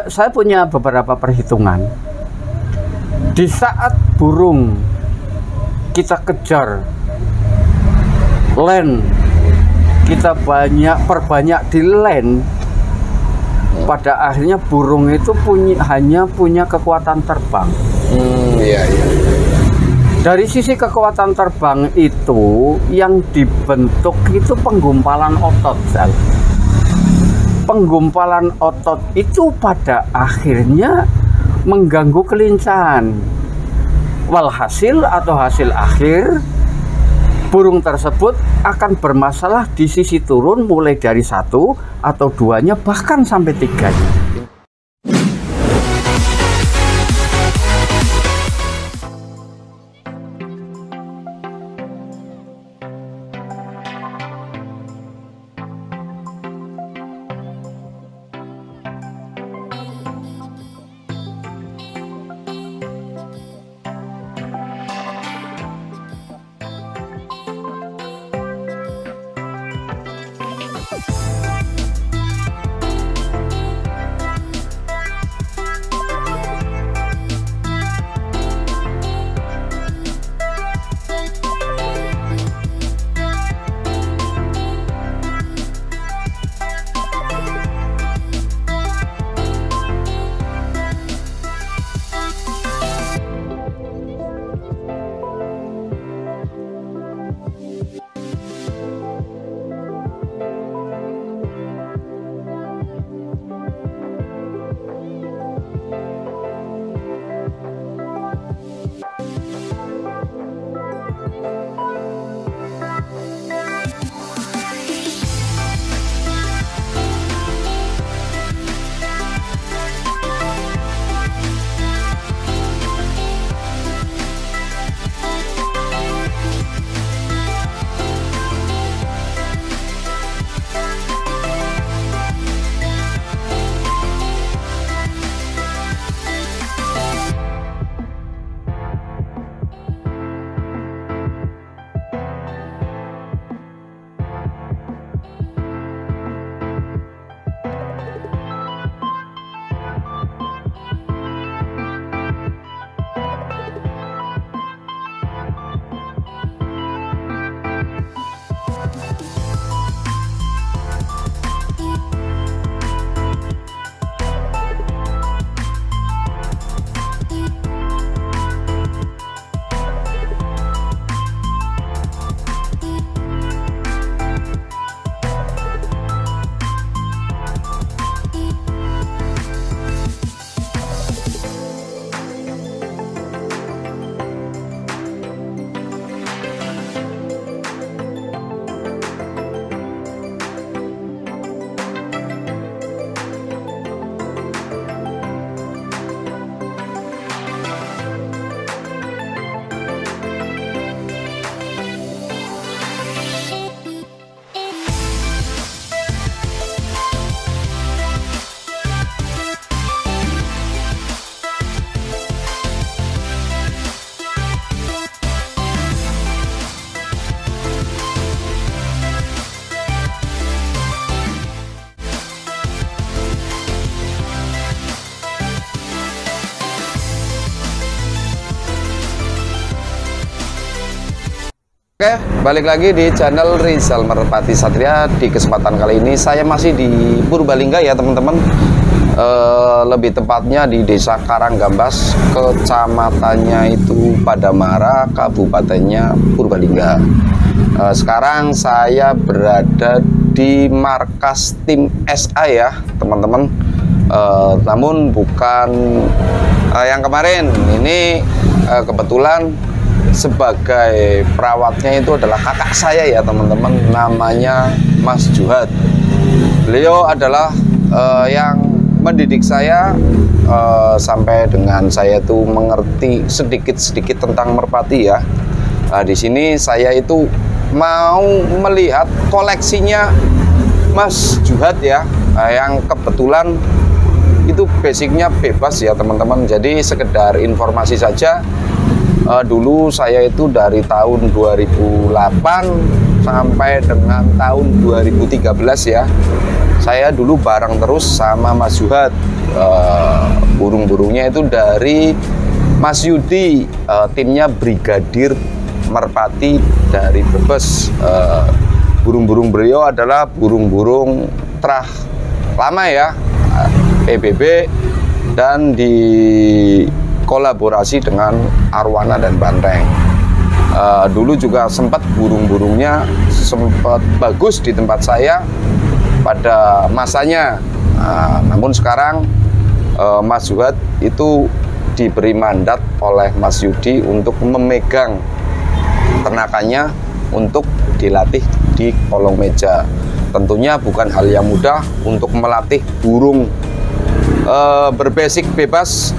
Saya punya beberapa perhitungan. Di saat burung kita kejar land, kita perbanyak di land, pada akhirnya burung itu hanya punya kekuatan terbang. Iya. Dari sisi kekuatan terbang itu yang dibentuk itu penggumpalan otot, Zal. Penggumpalan otot itu pada akhirnya mengganggu kelincahan. Walhasil atau hasil akhir, burung tersebut akan bermasalah di sisi turun mulai dari 1 atau 2-nya bahkan sampai 3-nya. Oke, balik lagi di channel Rizal Merpati Satria. Di kesempatan kali ini saya masih di Purbalingga ya teman-teman. Lebih tepatnya di Desa Karanggambas, kecamatannya itu Padamara, kabupatennya Purbalingga. Sekarang saya berada di markas tim SA ya teman-teman. Namun bukan yang kemarin. Ini kebetulan sebagai perawatnya itu adalah kakak saya ya teman-teman, namanya Mas Juhat. Beliau adalah yang mendidik saya sampai dengan saya tuh mengerti sedikit-sedikit tentang merpati ya. Di sini saya itu mau melihat koleksinya Mas Juhat ya, yang kebetulan itu basicnya bebas ya teman-teman. Jadi sekedar informasi saja. Dulu saya itu dari tahun 2008 sampai dengan tahun 2013 ya, saya dulu bareng terus sama Mas Zuhad. Burung-burungnya itu dari Mas Yudi, timnya Brigadir Merpati dari Brebes. Burung-burung beliau adalah burung-burung terah lama ya, PBB, dan dikolaborasi dengan Arwana dan Banteng. Dulu juga sempat burung-burungnya sempat bagus di tempat saya pada masanya. Namun sekarang Mas Zuhad itu diberi mandat oleh Mas Yudi untuk memegang ternakannya untuk dilatih di kolong meja. Tentunya bukan hal yang mudah untuk melatih burung berbasik bebas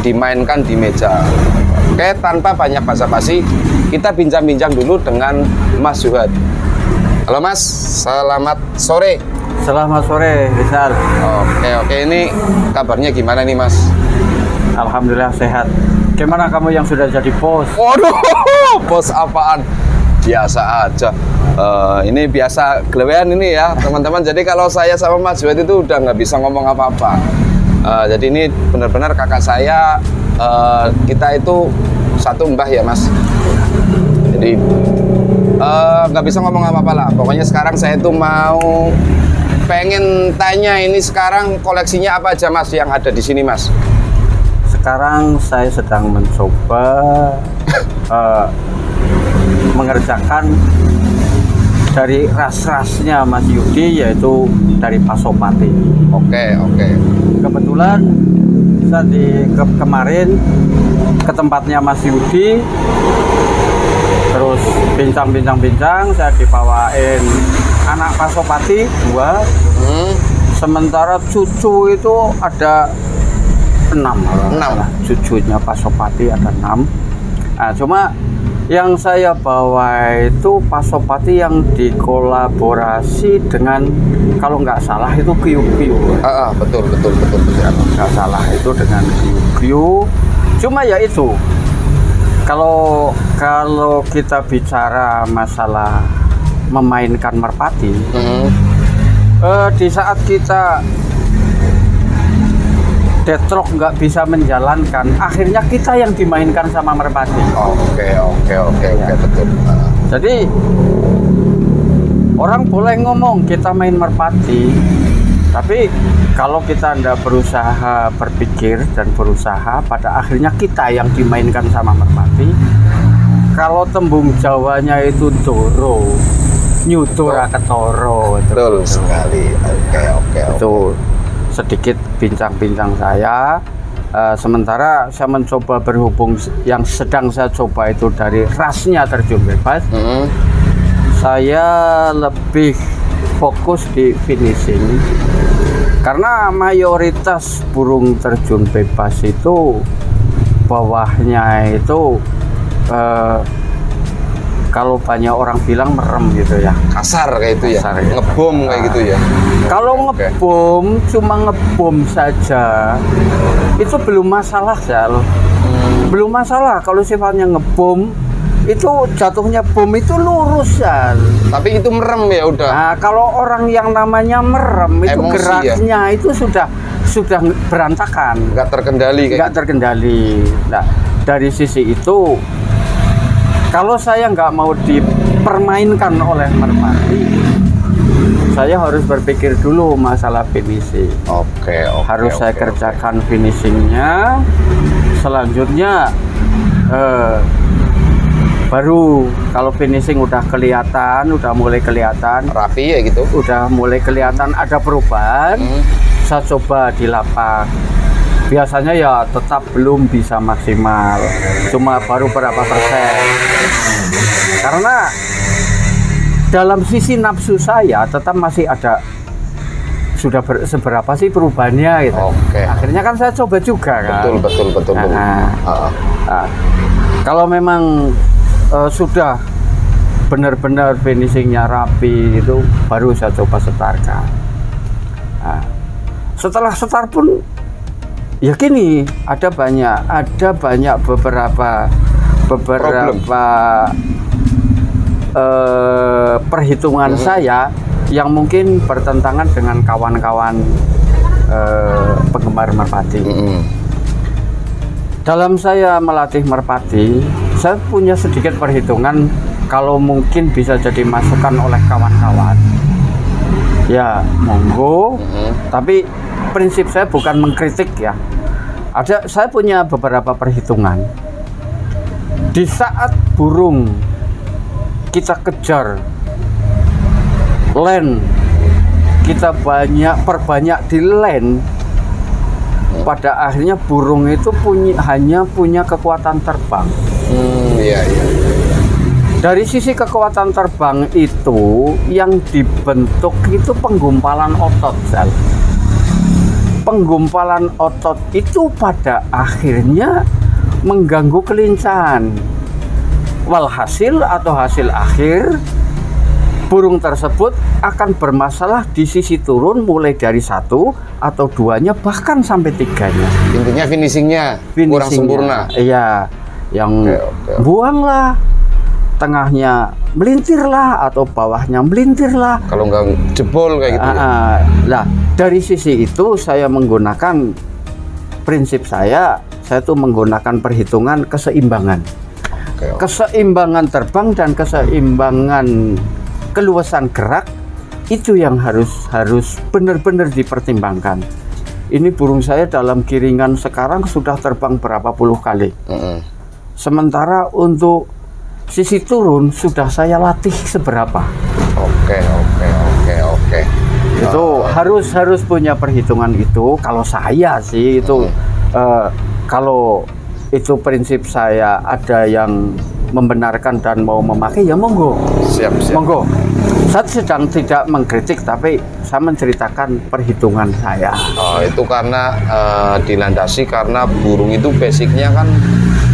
dimainkan di meja. Oke, tanpa banyak basa-basi, kita bincang-bincang dulu dengan Mas Zuhad. Halo Mas, selamat sore. Selamat sore, Rizal. Oke, ini kabarnya gimana nih Mas? Alhamdulillah sehat. Gimana kamu yang sudah jadi bos? Waduh, bos apaan? Biasa aja. Ini biasa gelewean ini ya teman-teman. Jadi kalau saya sama Mas Zuhad itu udah nggak bisa ngomong apa-apa. Jadi ini benar-benar kakak saya. Kita itu satu mbah ya Mas. Jadi nggak bisa ngomong apa-apa lah. Pokoknya sekarang saya tuh mau pengen tanya, ini sekarang koleksinya apa aja Mas yang ada di sini Mas? Sekarang saya sedang mencoba mengerjakan dari ras-rasnya Mas Yudi, yaitu dari Pasopati. Oke. Kebetulan saya kemarin ke tempatnya Mas Yudi, terus bincang-bincang, saya dibawain anak Pasopati 2. Sementara cucu itu ada 6. Cucunya Pasopati ada 6. Nah, cuma yang saya bawa itu Pasopati yang dikolaborasi dengan, kalau nggak salah itu Kyu-Kyu. Betul. Nggak salah itu dengan Kyu-Kyu. Cuma ya itu, kalau kita bicara masalah memainkan merpati, di saat kita deadlock nggak bisa menjalankan, akhirnya kita yang dimainkan sama merpati. Oke, betul. Jadi orang boleh ngomong kita main merpati, tapi kalau kita tidak berusaha berpikir dan berusaha, pada akhirnya kita yang dimainkan sama merpati. Kalau tembung Jawanya itu doro, nyudora ketoro. Betul sekali. Oke. Itu sedikit bincang-bincang saya. Sementara saya mencoba berhubung, yang sedang saya coba itu dari rasnya terjun bebas. Saya lebih fokus di finishing, karena mayoritas burung terjun bebas itu bawahnya itu kalau banyak orang bilang merem gitu ya, kasar kayak itu ya, ngebom kayak gitu ya. Kalau ngebom, cuma ngebom saja itu belum masalah Zal. Belum masalah kalau sifatnya ngebom, itu jatuhnya bom itu lurus Zal. Tapi itu merem ya udah. Nah, kalau orang yang namanya merem itu emosi, geraknya ya? Itu sudah berantakan, nggak terkendali kayak nggak terkendali. Nah, dari sisi itu, kalau saya nggak mau dipermainkan oleh merpati, saya harus berpikir dulu masalah finishing. Oke. Harus saya kerjakan finishingnya. Selanjutnya baru kalau finishing udah kelihatan, udah mulai kelihatan rapi ya gitu, udah mulai kelihatan ada perubahan, saya coba di lapak. Biasanya ya tetap belum bisa maksimal, cuma baru berapa persen. Karena dalam sisi nafsu saya tetap masih ada, sudah seberapa sih perubahannya gitu. Akhirnya kan saya coba juga kan. Betul. Kalau memang sudah benar-benar finishingnya rapi itu, baru saya coba setarkan. Setelah setar pun ya gini, ada banyak beberapa perhitungan saya yang mungkin bertentangan dengan kawan-kawan penggemar merpati. Dalam saya melatih merpati, saya punya sedikit perhitungan kalau mungkin bisa jadi masukan oleh kawan-kawan. Ya, monggo. Tapi prinsip saya bukan mengkritik ya. Saya punya beberapa perhitungan. Di saat burung kita kejar land, kita perbanyak di land, pada akhirnya burung itu hanya punya kekuatan terbang. Iya. Dari sisi kekuatan terbang itu yang dibentuk itu penggumpalan otot, Zal. Penggumpalan otot itu pada akhirnya mengganggu kelincahan. Walhasil atau hasil akhir, burung tersebut akan bermasalah di sisi turun mulai dari 1 atau 2-nya bahkan sampai 3-nya. Intinya finishingnya kurang sempurna. Iya, yang buanglah, tengahnya melintirlah atau bawahnya melintirlah. Kalau nggak jebol kayak gitu. Nah, dari sisi itu saya menggunakan prinsip saya tuh menggunakan perhitungan keseimbangan. Keseimbangan terbang dan keseimbangan keluasan gerak itu yang harus benar-benar dipertimbangkan. Ini burung saya dalam giringan sekarang sudah terbang berapa puluh kali. Sementara untuk sisi turun sudah saya latih seberapa. Oke. Itu harus punya perhitungan itu. Kalau saya sih itu kalau itu prinsip saya, ada yang membenarkan dan mau memakai ya monggo. Siap. Monggo. Saya sedang tidak mengkritik, tapi saya menceritakan perhitungan saya. Itu karena dilandasi karena burung itu basicnya kan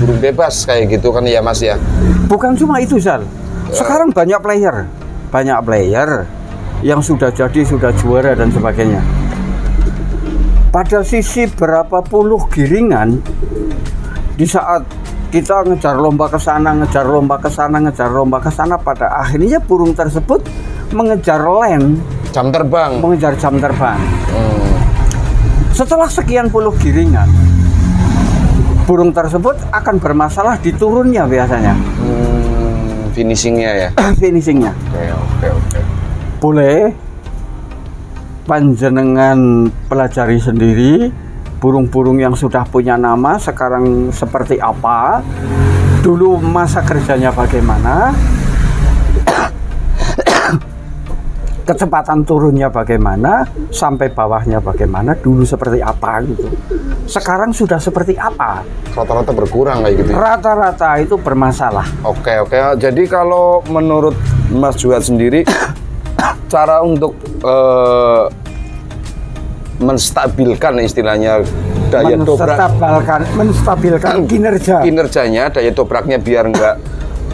burung bebas kayak gitu kan ya Mas ya. Bukan cuma itu, Zal. Sekarang banyak player yang sudah jadi, sudah juara dan sebagainya. Pada sisi berapa puluh giringan, di saat kita ngejar lomba ke sana, pada akhirnya burung tersebut mengejar land, mengejar jam terbang. Setelah sekian puluh giringan, burung tersebut akan bermasalah di turunnya biasanya. Finishingnya ya. Finishingnya. Oke. Boleh panjenengan pelajari sendiri burung-burung yang sudah punya nama sekarang seperti apa, dulu masa kerjanya bagaimana, kecepatan turunnya bagaimana, sampai bawahnya bagaimana, dulu seperti apa gitu. Sekarang sudah seperti apa? Rata-rata berkurang kayak gitu. Rata-rata itu bermasalah. Oke. Jadi kalau menurut Mas Juhat sendiri, cara untuk menstabilkan istilahnya daya menstabilkan kinerjanya, daya dobraknya biar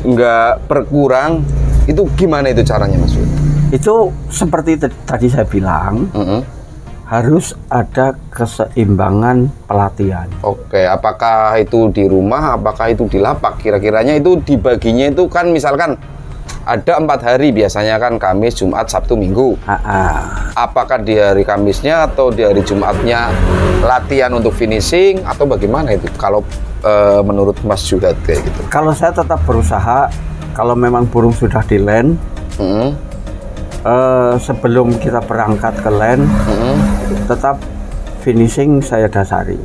nggak berkurang, itu gimana itu caranya Mas? Itu seperti tadi saya bilang, harus ada keseimbangan pelatihan. Oke, apakah itu di rumah, apakah itu di lapak? Kira-kiranya itu dibaginya itu kan misalkan ada 4 hari biasanya kan, Kamis, Jumat, Sabtu, Minggu. Apakah di hari Kamisnya atau di hari Jumatnya latihan untuk finishing atau bagaimana itu? Kalau menurut Mas Juhat kayak gitu. Kalau saya tetap berusaha, kalau memang burung sudah di land, sebelum kita berangkat ke land, tetap finishing saya dasari.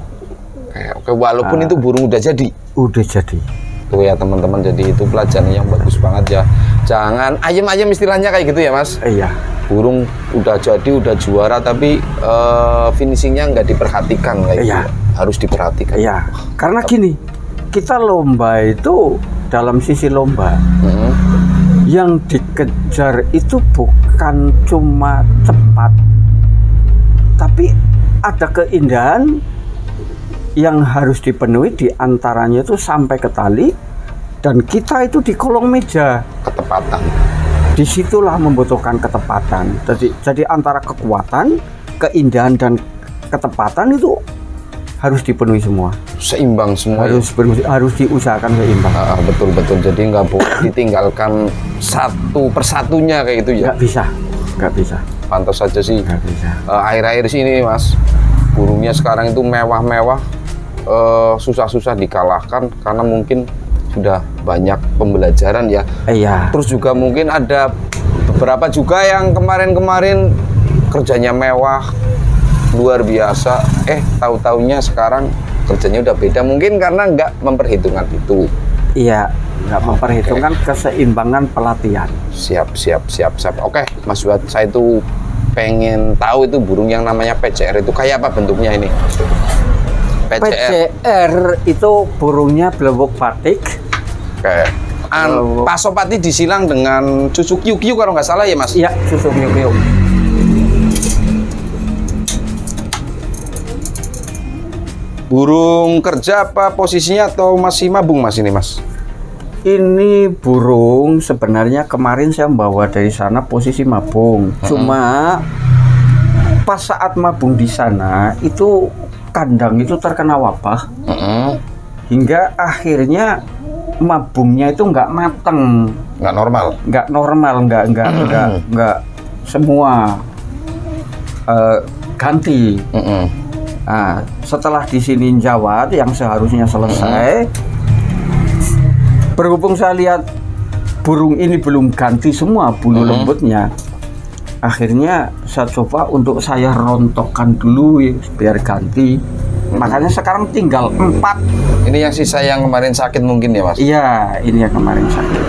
Oke, walaupun itu burung udah jadi. Tuh ya teman-teman, jadi itu pelajaran yang bagus banget ya. Jangan ayam-ayam istilahnya kayak gitu ya Mas. Iya. Burung udah jadi, udah juara, tapi finishingnya nggak diperhatikan kayak gitu. Harus diperhatikan. Iya. Karena gini, kita lomba itu dalam sisi lomba, yang dikejar itu bukan cuma cepat, tapi ada keindahan yang harus dipenuhi, di antaranya itu sampai ke tali, dan kita itu di kolong meja. Ketepatan. Disitulah membutuhkan ketepatan. Jadi antara kekuatan, keindahan dan ketepatan itu harus dipenuhi semua. Seimbang semua. Harus diusahakan seimbang. Betul. Jadi nggak boleh ditinggalkan satu persatunya kayak gitu ya. Nggak bisa. nggak bisa. Pantas saja sih. Nggak bisa. Akhir-akhir sini Mas, burungnya sekarang itu mewah-mewah, susah-susah dikalahkan karena mungkin sudah banyak pembelajaran ya. Iya. Terus juga mungkin ada beberapa juga yang kemarin-kemarin kerjanya mewah luar biasa, tahu-taunya sekarang kerjanya udah beda, mungkin karena nggak memperhitungkan itu. Iya, nggak memperhitungkan keseimbangan pelatihan. Siap. Oke, Mas Fuad, saya itu pengen tahu itu burung yang namanya PCR itu kayak apa bentuknya ini? PCR itu burungnya belebuk batik. Oke. Pasopati disilang dengan cucuk kiu-kiu kalau nggak salah ya Mas? Iya, cucuk kiu-kiu. Burung kerja apa posisinya atau masih mabung Mas ini Mas? Ini burung sebenarnya kemarin saya bawa dari sana posisi mabung. Cuma pas saat mabung di sana itu kandang itu terkena wabah. Hingga akhirnya mabungnya itu nggak mateng. Nggak normal? Nggak semua ganti. Nah, setelah di sini jawat yang seharusnya selesai, berhubung saya lihat burung ini belum ganti semua bulu lembutnya, akhirnya saya coba untuk saya rontokkan dulu ya, biar ganti. Makanya sekarang tinggal 4. Ini yang sisa yang kemarin sakit mungkin ya Mas? Iya, ini yang kemarin sakit.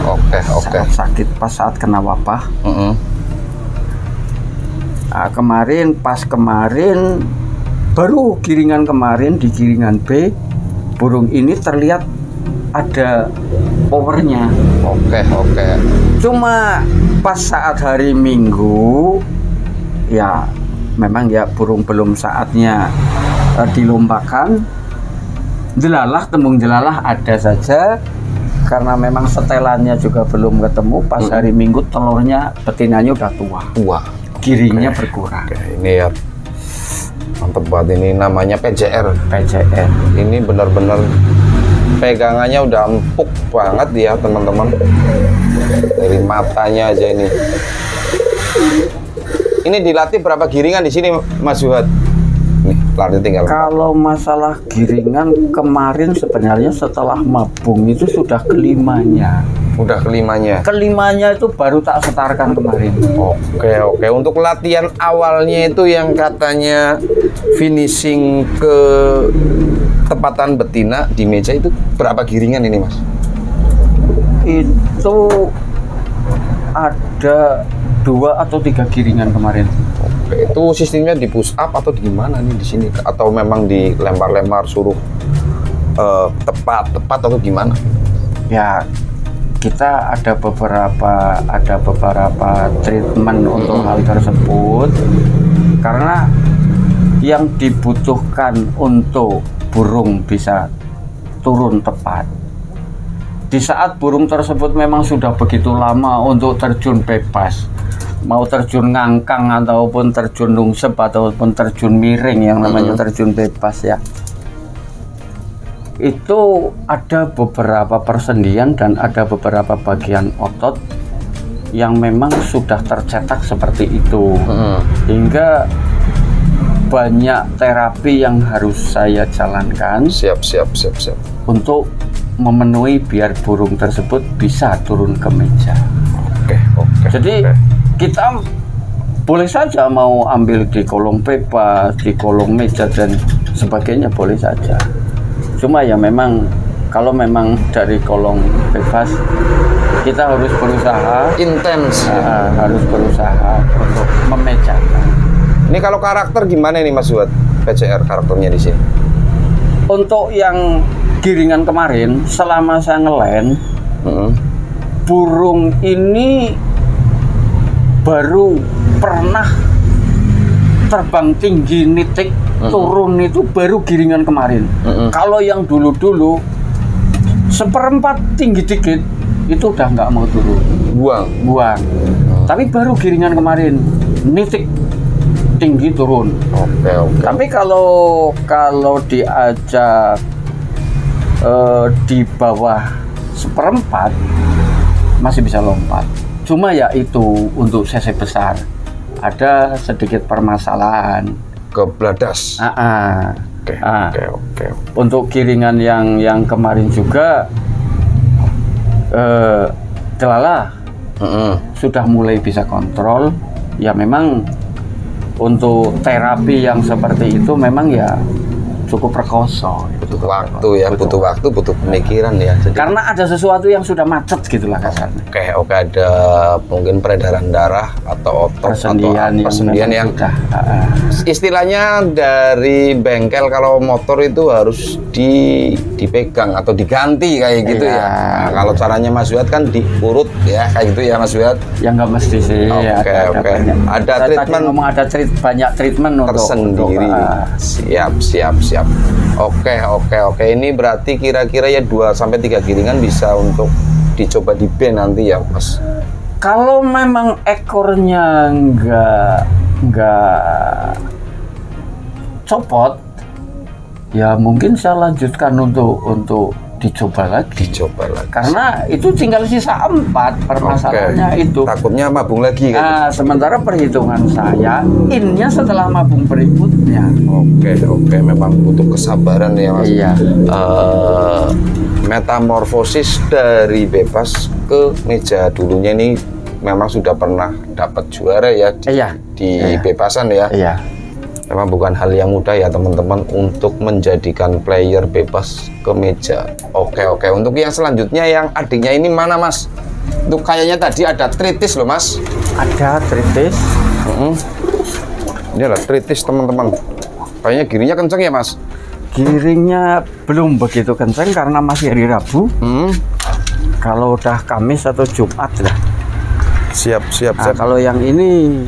Oke. Sakit pas saat kena wabah. Nah, pas kemarin baru giringan kemarin di giringan B, burung ini terlihat ada powernya. Oke. Cuma pas saat hari Minggu ya memang ya burung belum saatnya dilombakan. Tembung jelalah ada saja karena memang setelannya juga belum ketemu. Pas hari Minggu telurnya betinanya udah tua. Giringnya berkurang. Ini ya mantep banget, ini namanya PCR. Ini benar-benar pegangannya udah empuk banget ya teman-teman. Dari matanya aja ini. Ini dilatih berapa giringan di sini Mas Fuad? Nih, latih tinggal. Kalau masalah giringan kemarin sebenarnya setelah mabung itu sudah kelimanya. Udah kelimanya. Kelimanya itu baru tak setarkan kemarin. Oke. Untuk latihan awalnya itu yang katanya finishing ke tepatan betina di meja itu berapa giringan ini Mas? Itu ada 2 atau 3 giringan kemarin. Oke, itu sistemnya di push up atau di gimana nih di sini? Atau memang dilempar-lempar suruh tepat atau gimana? Ya, kita ada beberapa treatment untuk hal tersebut karena yang dibutuhkan untuk burung bisa turun tepat. Di saat burung tersebut memang sudah begitu lama untuk terjun bebas, mau terjun ngangkang ataupun terjun lungsep ataupun terjun miring yang namanya terjun bebas ya, itu ada beberapa persendian dan ada beberapa bagian otot yang memang sudah tercetak seperti itu. Hingga banyak terapi yang harus saya jalankan. Siap. Untuk memenuhi biar burung tersebut bisa turun ke meja. Oke. Jadi kita boleh saja mau ambil di kolong bebas, di kolong meja dan sebagainya boleh saja. Cuma ya memang kalau memang dari kolong bebas kita harus berusaha intens. Harus berusaha untuk memejakan. Ini kalau karakter gimana nih Mas Fuad? PCR karakternya di sini. Untuk yang giringan kemarin selama saya ngelen, burung ini baru pernah terbang tinggi nitik turun itu baru giringan kemarin. Kalau yang dulu-dulu 1/4 tinggi dikit itu udah nggak mau turun, buang. Tapi baru giringan kemarin nitik tinggi turun. Tapi kalau diajak di bawah 1/4 masih bisa lompat. Cuma ya itu untuk cc besar ada sedikit permasalahan. Kebladas. Oke. Untuk giringan yang kemarin juga Delala sudah mulai bisa kontrol. Ya memang untuk terapi yang seperti itu memang ya cukup rekoso. Butuh waktu ya, butuh waktu, butuh pemikiran ya. Jadi, karena ada sesuatu yang sudah macet gitulah kasarnya. Oke, ada mungkin peredaran darah atau otot persendian yang istilahnya dari bengkel kalau motor itu harus dipegang atau diganti kayak gitu ya. Nah, kalau caranya Mas Wiat kan diurut ya kayak gitu ya Mas Wiat. Ya nggak mesti sih. Oke. Ada treatment, ada banyak treatment tersendiri. Siap. Oke. Ini berarti kira-kira ya 2-3 giringan bisa untuk dicoba di band nanti ya, Mas. Kalau memang ekornya nggak copot, ya mungkin saya lanjutkan untuk dicoba lagi. Karena itu tinggal sisa 4 permasalahannya itu. Takutnya mabung lagi kan? Nah, sementara perhitungan saya innya setelah mabung berikutnya. Oke. Memang butuh kesabaran ya Mas. Iya. Metamorfosis dari bebas ke meja dulunya ini memang sudah pernah dapat juara ya di bebasan ya. Iya. Memang bukan hal yang mudah ya teman-teman untuk menjadikan player bebas ke meja. Oke. Untuk yang selanjutnya yang adiknya ini mana Mas? Itu kayaknya tadi ada tritis loh Mas. Ada tritis. Ini adalah tritis teman-teman. Kayaknya giringnya kenceng ya Mas? Giringnya belum begitu kenceng karena masih hari Rabu. Kalau udah Kamis atau Jumat lah. Siap. Kalau yang ini